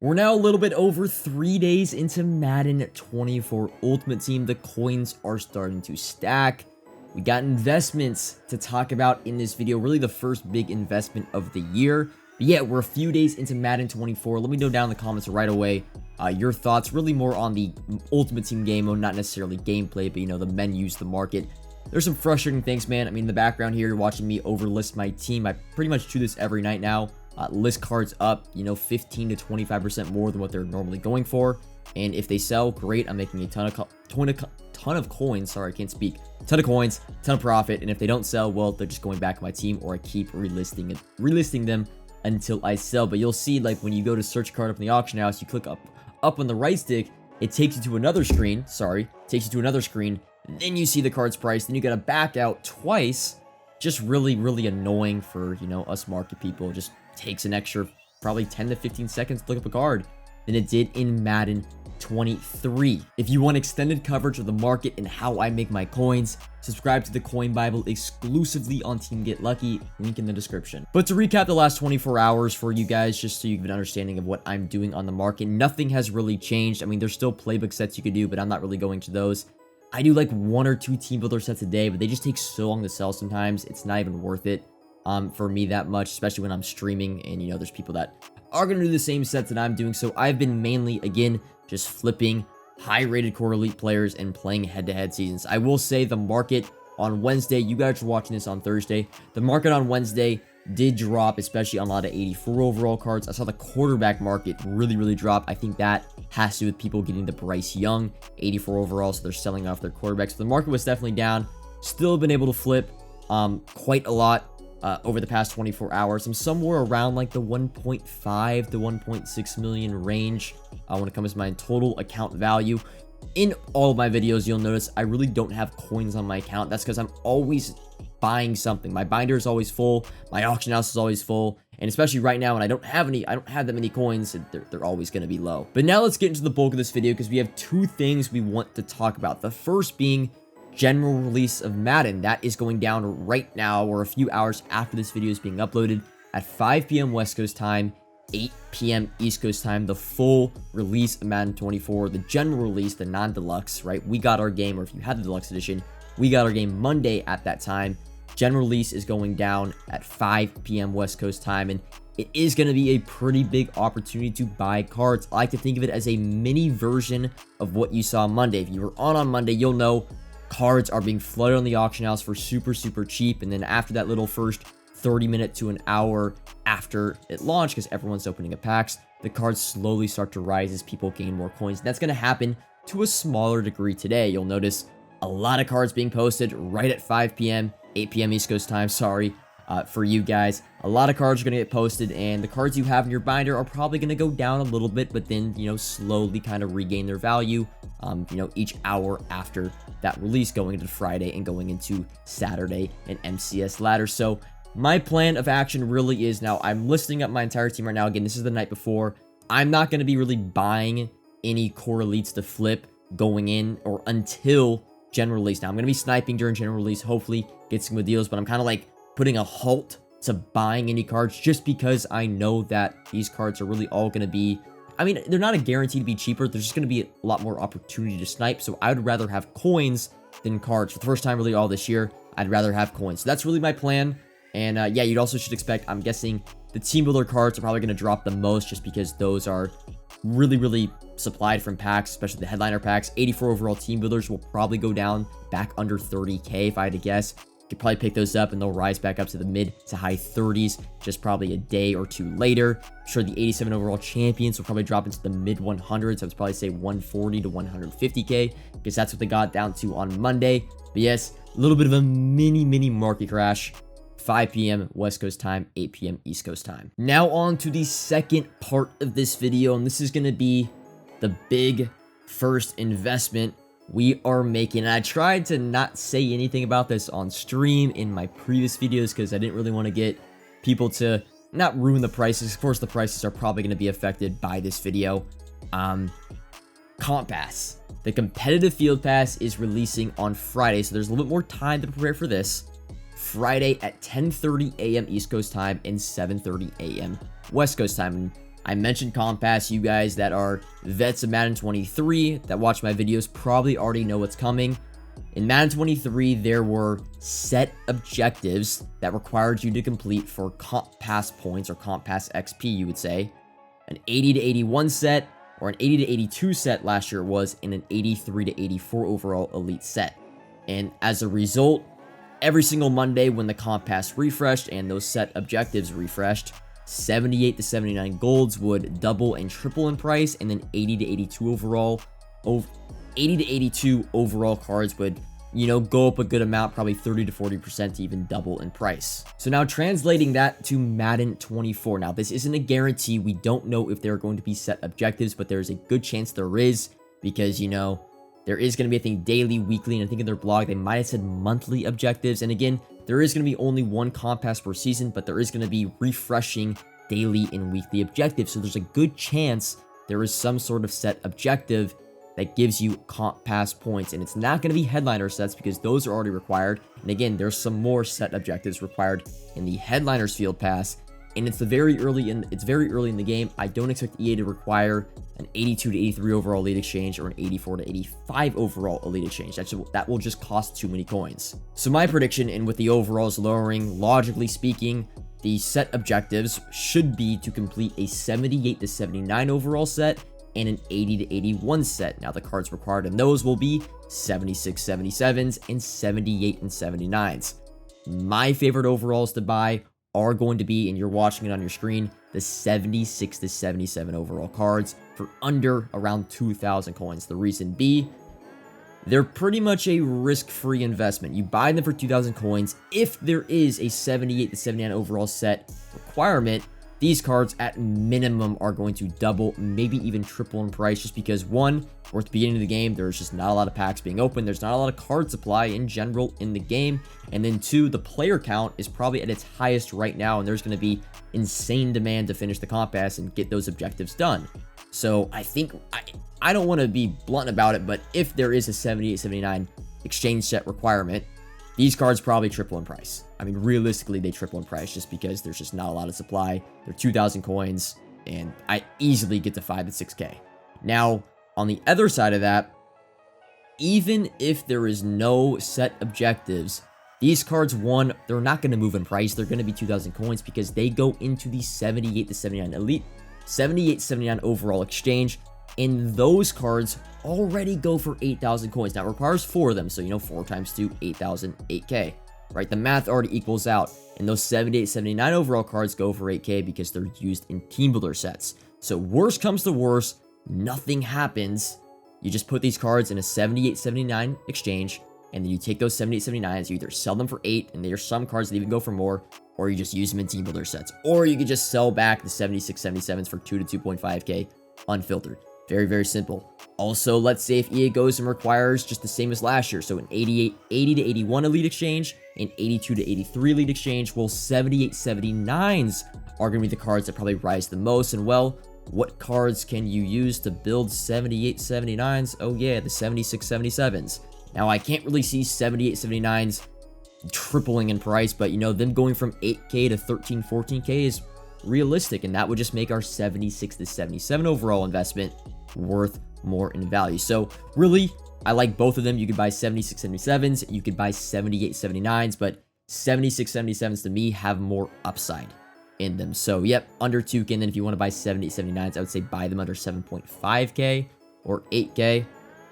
We're now a little bit over 3 days into Madden 24 Ultimate Team. The coins are starting to stack. We got investments to talk about in this video. Really the first big investment of the year. But yeah, we're a few days into Madden 24. Let me know down in the comments right away your thoughts. Really more on the Ultimate Team game mode, not necessarily gameplay, but you know, the menus, the market. There's some frustrating things, man. I mean, in the background here, you're watching me overlist my team. I pretty much do this every night now. List cards up, you know, 15 to 25% more than what they're normally going for. And if they sell, great. I'm making a ton of coins. Sorry, I can't speak. Ton of coins, ton of profit. And if they don't sell, well, they're just going back to my team, or I keep relisting them until I sell. But you'll see, like, when you go to search a card up in the auction house, you click up on the right stick, it takes you to another screen. Then you see the card's price. Then you got to back out twice. Just really, really annoying for, you know, us market people. Just takes an extra probably 10 to 15 seconds to look up a card than it did in Madden 23. If you want extended coverage of the market and how I make my coins, subscribe to the Coin Bible exclusively on Team Get Lucky, link in the description. But to recap the last 24 hours for you guys, just so you have an understanding of what I'm doing on the market, nothing has really changed. I mean, there's still playbook sets you could do, but I'm not really going to those. I do like 1 or 2 team builder sets a day, but they just take so long to sell sometimes. It's not even worth it for me that much, especially when I'm streaming and, you know, there's people that are going to do the same sets that I'm doing. So I've been mainly, again, just flipping high-rated core elite players and playing head-to-head seasons. I will say the market on Wednesday, you guys are watching this on Thursday, the market on Wednesday did drop, especially on a lot of 84 overall cards. I saw the quarterback market really drop. I think that has to do with people getting the Bryce Young 84 overall, so they're selling off their quarterbacks. So the market was definitely down. Still been able to flip quite a lot over the past 24 hours. I'm somewhere around like the 1.5 to 1.6 million range when it comes to my total account value. In all of my videos, you'll notice I really don't have coins on my account. That's because I'm always buying something. My binder is always full. My auction house is always full. And especially right now when I don't have that many coins, they're always going to be low. But now let's get into the bulk of this video because we have 2 things we want to talk about. The first being general release of Madden. That is going down right now, or a few hours after this video is being uploaded, at 5 p.m. West Coast time, 8 p.m. East Coast time. The full release of Madden 24, the general release, the non-deluxe, right? We got our game, or if you had the deluxe edition, we got our game Monday at that time. General release is going down at 5 p.m. West Coast time, and it is going to be a pretty big opportunity to buy cards. I like to think of it as a mini version of what you saw Monday. If you were on Monday, you'll know cards are being flooded on the auction house for super cheap, and then after that little first 30-minute to an hour after it launched, because everyone's opening up packs, the cards slowly start to rise as people gain more coins. That's going to happen to a smaller degree today. You'll notice a lot of cards being posted right at 5 p.m., 8 p.m. East Coast time, sorry, for you guys. A lot of cards are going to get posted, and the cards you have in your binder are probably going to go down a little bit, but then, you know, slowly kind of regain their value, you know, each hour after that release, going into Friday and going into Saturday and MCS ladder. So my plan of action really is, now I'm listing up my entire team right now. Again, this is the night before. I'm not going to be really buying any core elites to flip going in or until general release. Now I'm going to be sniping during general release, hopefully get some good deals, but I'm kind of like putting a halt to buying any cards just because I know that these cards are really all going to be, I mean, they're not a guarantee to be cheaper. There's just going to be a lot more opportunity to snipe. So I would rather have coins than cards. For the first time really all this year, I'd rather have coins. So that's really my plan. And yeah, you'd also should expect, I'm guessing the team builder cards are probably going to drop the most just because those are really supplied from packs, especially the headliner packs. 84 overall team builders will probably go down back under 30k if I had to guess. You could probably pick those up and they'll rise back up to the mid to high 30s just probably a day or 2 later. I'm sure the 87 overall champions will probably drop into the mid 100s. I would probably say 140 to 150k because that's what they got down to on Monday. But yes, a little bit of a mini market crash. 5 p.m. West Coast time, 8 p.m. East Coast time. Now on to the second part of this video, and this is going to be the big first investment we are making. And I tried to not say anything about this on stream in my previous videos because I didn't really want to get people to not ruin the prices. Of course, the prices are probably going to be affected by this video. Comp Pass. The competitive field pass is releasing on Friday, so there's a little bit more time to prepare for this. Friday at 10:30 a.m. East Coast time and 7:30 a.m. West Coast time. And I mentioned Comp Pass. You guys that are vets of Madden 23 that watch my videos probably already know what's coming. In Madden 23, there were set objectives that required you to complete for Comp Pass points, or Comp Pass XP, you would say. An 80 to 81 set, or an 80 to 82 set last year was, and an 83 to 84 overall elite set. And as a result, every single Monday when the Comp Pass refreshed and those set objectives refreshed, 78 to 79 golds would double and triple in price, and then 80 to 82 overall 80 to 82 overall cards would, go up a good amount, probably 30 to 40% to even double in price. So now translating that to Madden 24. Now, this isn't a guarantee. We don't know if there are going to be set objectives, but there's a good chance there is, because, there is going to be, I think, daily, weekly, and I think in their blog, they might have said monthly objectives. And again, there is going to be only one Comp Pass per season, but there is going to be refreshing daily and weekly objectives. So there's a good chance there is some sort of set objective that gives you Comp Pass points, and it's not going to be headliner sets because those are already required. And again, there's some more set objectives required in the headliners field pass, and it's very early in the game. I don't expect EA to require an 82 to 83 overall elite exchange or an 84 to 85 overall elite exchange. That will just cost too many coins. So my prediction, and with the overalls lowering, logically speaking, the set objectives should be to complete a 78 to 79 overall set and an 80 to 81 set. Now, the cards required in those will be 76 77s and 78 and 79s. My favorite overalls to buy are going to be, and you're watching it on your screen, the 76 to 77 overall cards for under around 2,000 coins. The reason be, they're pretty much a risk-free investment. You buy them for 2,000 coins. If there is a 78 to 79 overall set requirement, these cards at minimum are going to double, maybe even triple in price, just because, one, we're at the beginning of the game, there's just not a lot of packs being opened, there's not a lot of card supply in general in the game, and then two, the player count is probably at its highest right now, and there's going to be insane demand to finish the Comp Pass and get those objectives done. So I think, I don't want to be blunt about it, but if there is a 78-79 exchange set requirement, these cards probably triple in price. I mean, realistically, they triple in price just because there's just not a lot of supply. They're 2,000 coins, and I easily get to 5 to 6K. Now, on the other side of that, even if there is no set objectives, these cards, one, they're not going to move in price. They're going to be 2,000 coins because they go into the 78 to 79 elite, 78 79 overall exchange, and those cards already go for 8,000 coins. Now, it requires 4 of them, so, 4 times 2, 8,000, 8K, right? The math already equals out, and those 78, 79 overall cards go for 8K because they're used in team builder sets. So, worst comes to worst, nothing happens. You just put these cards in a 78, 79 exchange, and then you take those 78, 79s, you either sell them for 8, and there's some cards that even go for more, or you just use them in team builder sets. Or you could just sell back the 76, 77s for 2 to 2.5K unfiltered. Very, very simple. Also, let's say if EA goes and requires just the same as last year, so an 80 to 81 elite exchange, an 82 to 83 elite exchange, well, 78, 79s are going to be the cards that probably rise the most. And well, what cards can you use to build 78, 79s? Oh yeah, the 76, 77s. Now, I can't really see 78, 79s tripling in price, but them going from 8K to 13, 14K is realistic, and that would just make our 76 to 77 overall investment worth more in value. So really, I like both of them. You could buy 76 77s, you could buy 78 79s, but 76 77s to me have more upside in them. So yep, under 2K. And then if you want to buy 78 79s, I would say buy them under 7.5K or 8K.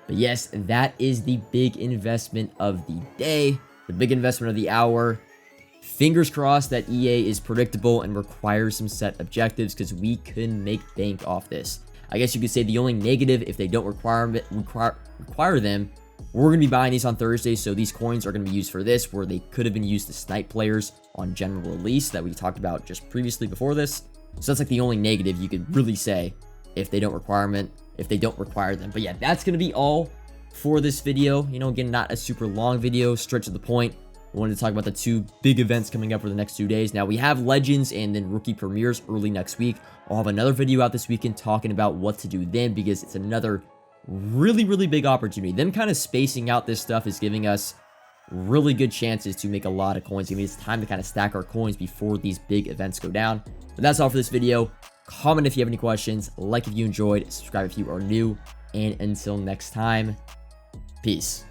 But yes, that is the big investment of the day, the big investment of the hour. Fingers crossed that EA is predictable and requires some set objectives, because we can make bank off this. I guess you could say the only negative, if they don't require them, we're going to be buying these on Thursday, so these coins are going to be used for this, where they could have been used to snipe players on general release that we talked about just previously before this. So that's like the only negative you could really say if they don't require them. But yeah, that's going to be all for this video. Again, not a super long video, straight to the point. I wanted to talk about the 2 big events coming up for the next 2 days. Now, we have Legends and then Rookie Premieres early next week. I'll have another video out this weekend talking about what to do then, because it's another really, really big opportunity. Them kind of spacing out this stuff is giving us really good chances to make a lot of coins. It's time to kind of stack our coins before these big events go down. But that's all for this video. Comment if you have any questions, like if you enjoyed, subscribe if you are new, and until next time, peace.